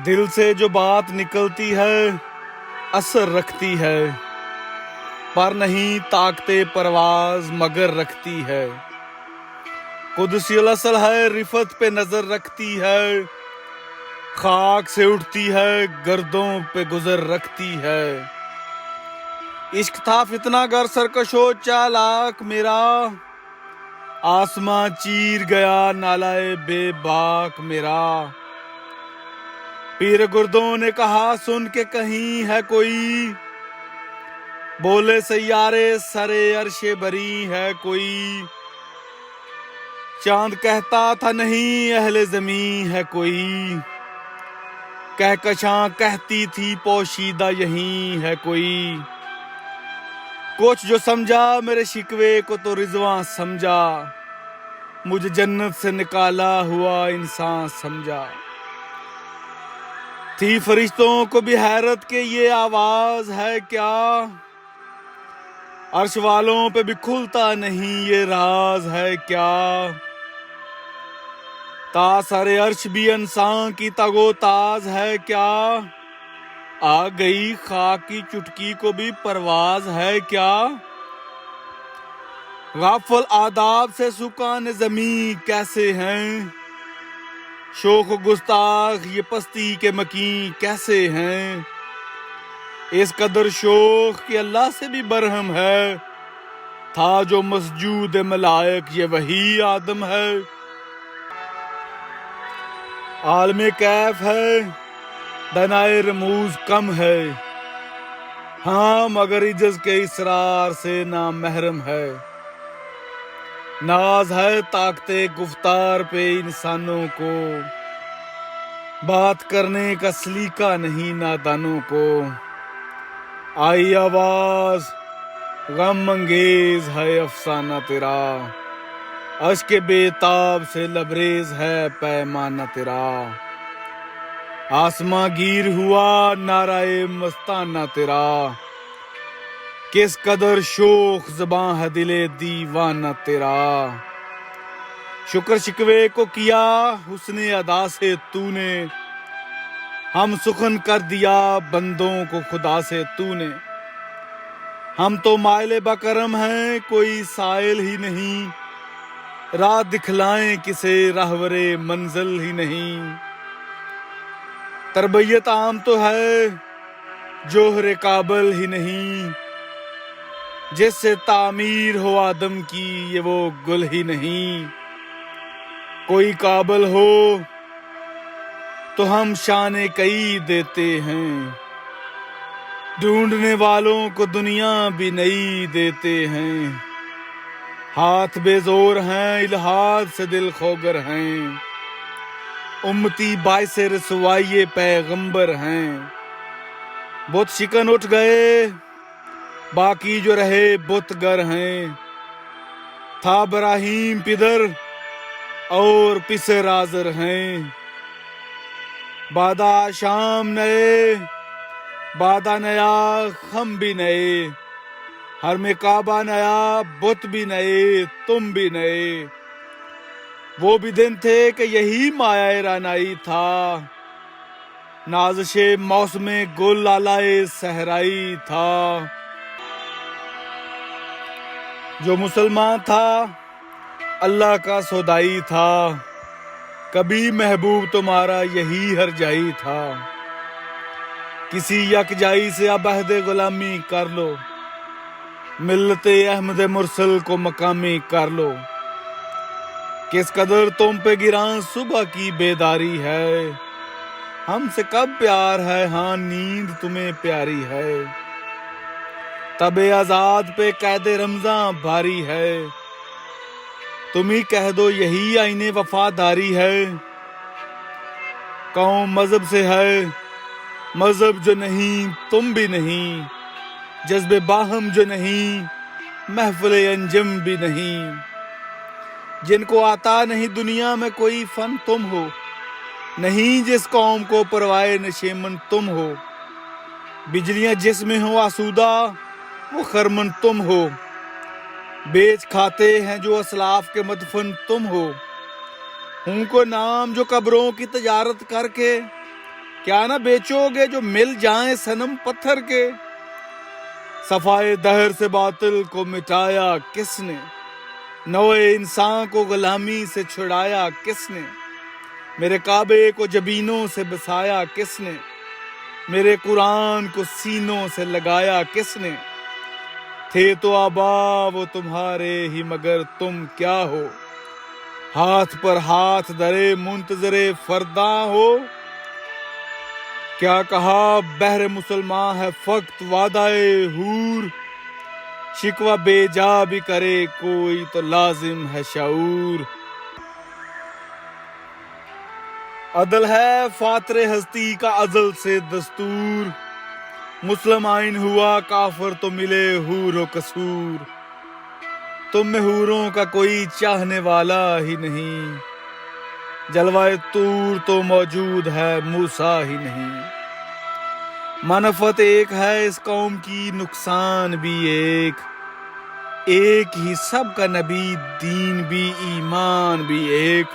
دل سے جو بات نکلتی ہے اثر رکھتی ہے، پر نہیں طاقتِ پرواز مگر رکھتی ہے۔ قدسی الاصل ہے، رفت پہ نظر رکھتی ہے، خاک سے اٹھتی ہے، گردوں پہ گزر رکھتی ہے۔ عشق تھا فتنہ گر سرکشو چالاک میرا، آسماں چیر گیا نالائے بے باک میرا۔ پیر گردوں نے کہا سن کے کہیں ہے کوئی، بولے سیارے سرے عرش بری ہے کوئی۔ چاند کہتا تھا نہیں اہل زمیں ہے کوئی، کہکشاں کہتی تھی پوشیدہ یہیں ہے کوئی۔ کچھ جو سمجھا میرے شکوے کو تو رضواں سمجھا، مجھے جنت سے نکالا ہوا انسان سمجھا۔ تھی فرشتوں کو بھی حیرت کہ یہ آواز ہے کیا، عرش والوں پہ بھی کھلتا نہیں یہ راز ہے کیا۔ تا سر عرش بھی انسان کی تگ و تاز ہے کیا، آ گئی خاک کی چٹکی کو بھی پرواز ہے کیا۔ غافل آداب سے سکان زمین کیسے ہیں، شوخ و گستاخ یہ پستی کے مکین کیسے ہیں۔ اس قدر شوخ کہ اللہ سے بھی برہم ہے، تھا جو مسجود ملائک یہ وہی آدم ہے۔ عالم کیف ہے دنائے رموز کم ہے، ہاں مگر عجز کے اسرار سے نامحرم ہے۔ ناز ہے طاقت گفتار پہ انسانوں کو، بات کرنے کا سلیقہ نہیں نادانوں کو۔ آئی آواز غم انگیز ہے افسانہ تیرا، اشک بے تاب سے لبریز ہے پیمانہ تیرا۔ آسماں گیر ہوا نعرہ مستانہ تیرا، کس قدر شوخ زباں ہے دل دیوانہ تیرا۔ شکر شکوے کو کیا حسن ادا سے تو نے، ہم سخن کر دیا بندوں کو خدا سے تو نے۔ ہم تو مائل بکرم ہیں کوئی سائل ہی نہیں، راہ دکھلائیں کسے راہور منزل ہی نہیں۔ تربیت عام تو ہے جوہر قابل ہی نہیں، جس سے تعمیر ہو آدم کی یہ وہ گل ہی نہیں۔ کوئی قابل ہو تو ہم شان کئی دیتے ہیں، ڈھونڈنے والوں کو دنیا بھی نئی دیتے ہیں۔ ہاتھ بے زور ہیں الحاد سے دل خوگر ہیں، امتی باعث رسوائی پیغمبر ہیں۔ بت شکن اٹھ گئے باقی جو رہے بت گر ہیں، تھا ابراہیم پدر اور پسر آزر ہیں۔ بادہ شام نئے بادہ نیا خم بھی نئے، حرم کعبہ نیا بت بھی نئے تم بھی نئے۔ وہ بھی دن تھے کہ یہی مایہ رعنائی تھا، نازش موسم گل آلائے صحرائی تھا۔ جو مسلمان تھا اللہ کا سودائی تھا، کبھی محبوب تمہارا یہی ہر جائی تھا۔ کسی یک جائی سے اب عہد غلامی کر لو، ملت احمد مرسل کو مقامی کر لو۔ کس قدر تم پہ گراں صبح کی بیداری ہے، ہم سے کب پیار ہے ہاں نیند تمہیں پیاری ہے۔ تب آزاد پہ قید رمضاں بھاری ہے، تم ہی کہہ دو یہی آئین وفاداری ہے۔ قوم مذہب سے ہے مذہب جو نہیں تم بھی نہیں، جذب باہم جو نہیں محفل انجم بھی نہیں۔ جن کو آتا نہیں دنیا میں کوئی فن تم ہو، نہیں جس قوم کو پروائے نشیمن تم ہو۔ بجلیاں جس میں ہو آسودہ وہ خرمن تم ہو، بیچ کھاتے ہیں جو اسلاف کے مدفن تم ہو۔ ہوں کو نام جو قبروں کی تجارت کر کے کیا نہ بیچو گے جو مل جائیں صنم پتھر کے؟ صفائے دہر سے باطل کو مٹایا کس نے؟ نوے انسان کو غلامی سے چھڑایا کس نے؟ میرے کعبے کو جبینوں سے بسایا کس نے؟ میرے قرآن کو سینوں سے لگایا کس نے؟ تھے تو آبا وہ تمہارے ہی مگر تم کیا ہو؟ ہاتھ پر ہاتھ درے منتظر فردا ہو؟ کیا کہا بہر مسلمان ہے فقط وعدہ حور، شکوہ بے جا بھی کرے کوئی تو لازم ہے شعور۔ عدل ہے فاتر ہستی کا ازل سے دستور، مسلم آئین ہوا کافر تو ملے حور و قصور۔ تم میں حوروں کا کوئی چاہنے والا ہی نہیں، جلوہ طور تو موجود ہے موسیٰ ہی نہیں۔ منفعت ایک ہے اس قوم کی، نقصان بھی ایک ہی سب کا نبی، دین بھی ایمان بھی ایک،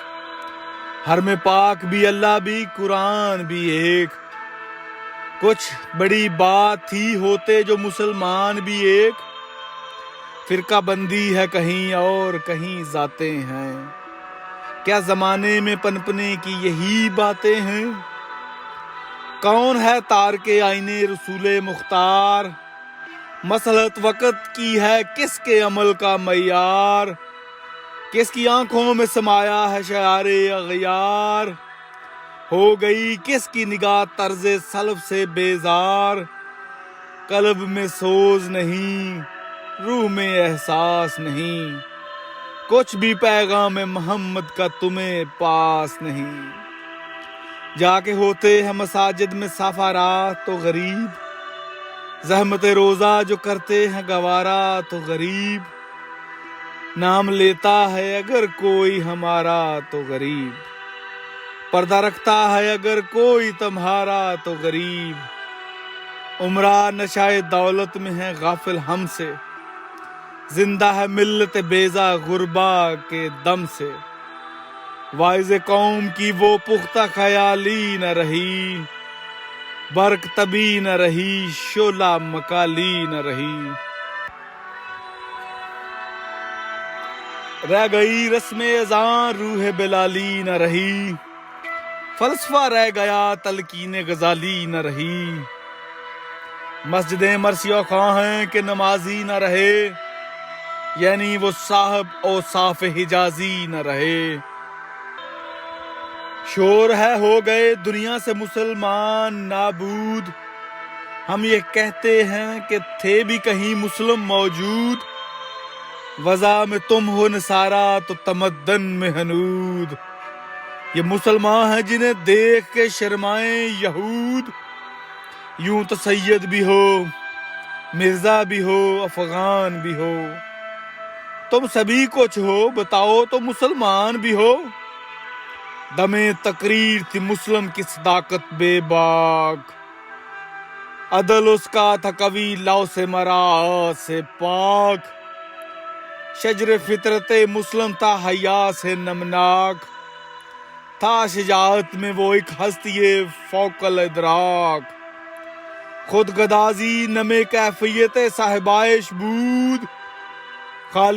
حرم پاک بھی اللہ بھی قرآن بھی ایک۔ کچھ بڑی بات تھی ہوتے جو مسلمان بھی ایک، فرقہ بندی ہے کہیں اور کہیں ذاتیں ہیں، کیا زمانے میں پنپنے کی یہی باتیں ہیں؟ کون ہے تارک آئین رسول مختار، مصلحت وقت کی ہے کس کے عمل کا معیار، کس کی آنکھوں میں سمایا ہے شعار اغیار، ہو گئی کس کی نگاہ طرز سلف سے بیزار، قلب میں سوز نہیں روح میں احساس نہیں، کچھ بھی پیغام محمد کا تمہیں پاس نہیں۔ جا کے ہوتے ہیں مساجد میں سفارا تو غریب، زحمت روزہ جو کرتے ہیں گوارا تو غریب، نام لیتا ہے اگر کوئی ہمارا تو غریب، پردہ رکھتا ہے اگر کوئی تمہارا تو غریب، عمرہ نشائے دولت میں ہے غافل ہم سے، زندہ ہے ملت بیزا غربا کے دم سے، واعظ قوم کی وہ پختہ خیالی نہ رہی، برق تبی نہ رہی شعلہ مکالی نہ رہی، رہ گئی رسم اذان روح بلالی نہ رہی، فلسفہ رہ گیا تلقین غزالی نہ رہی، مسجدیں مرثیہ خواہ ہیں کہ نمازی نہ رہے، یعنی وہ صاحب اوصاف حجازی نہ رہے، شور ہے ہو گئے دنیا سے مسلمان نابود، ہم یہ کہتے ہیں کہ تھے بھی کہیں مسلم موجود، وضع میں تم ہو نصارا تو تمدن میں ہنود، یہ مسلمان ہیں جنہیں دیکھ کے شرمائیں یہود، یوں تو سید بھی ہو مرزا بھی ہو افغان بھی ہو، تم سبھی کچھ ہو بتاؤ تو مسلمان بھی ہو، دم تقریر تھی مسلم کی صداقت بے باک، عدل اس کا تھا قوی لو سے مرا سے پاک، شجر فطرت مسلم تھا حیا سے نمناک، تھا شجاعت میں وہ ایک ہستی فوق الادراک، خود گدازی نمے کیفیت صاحبائش بود،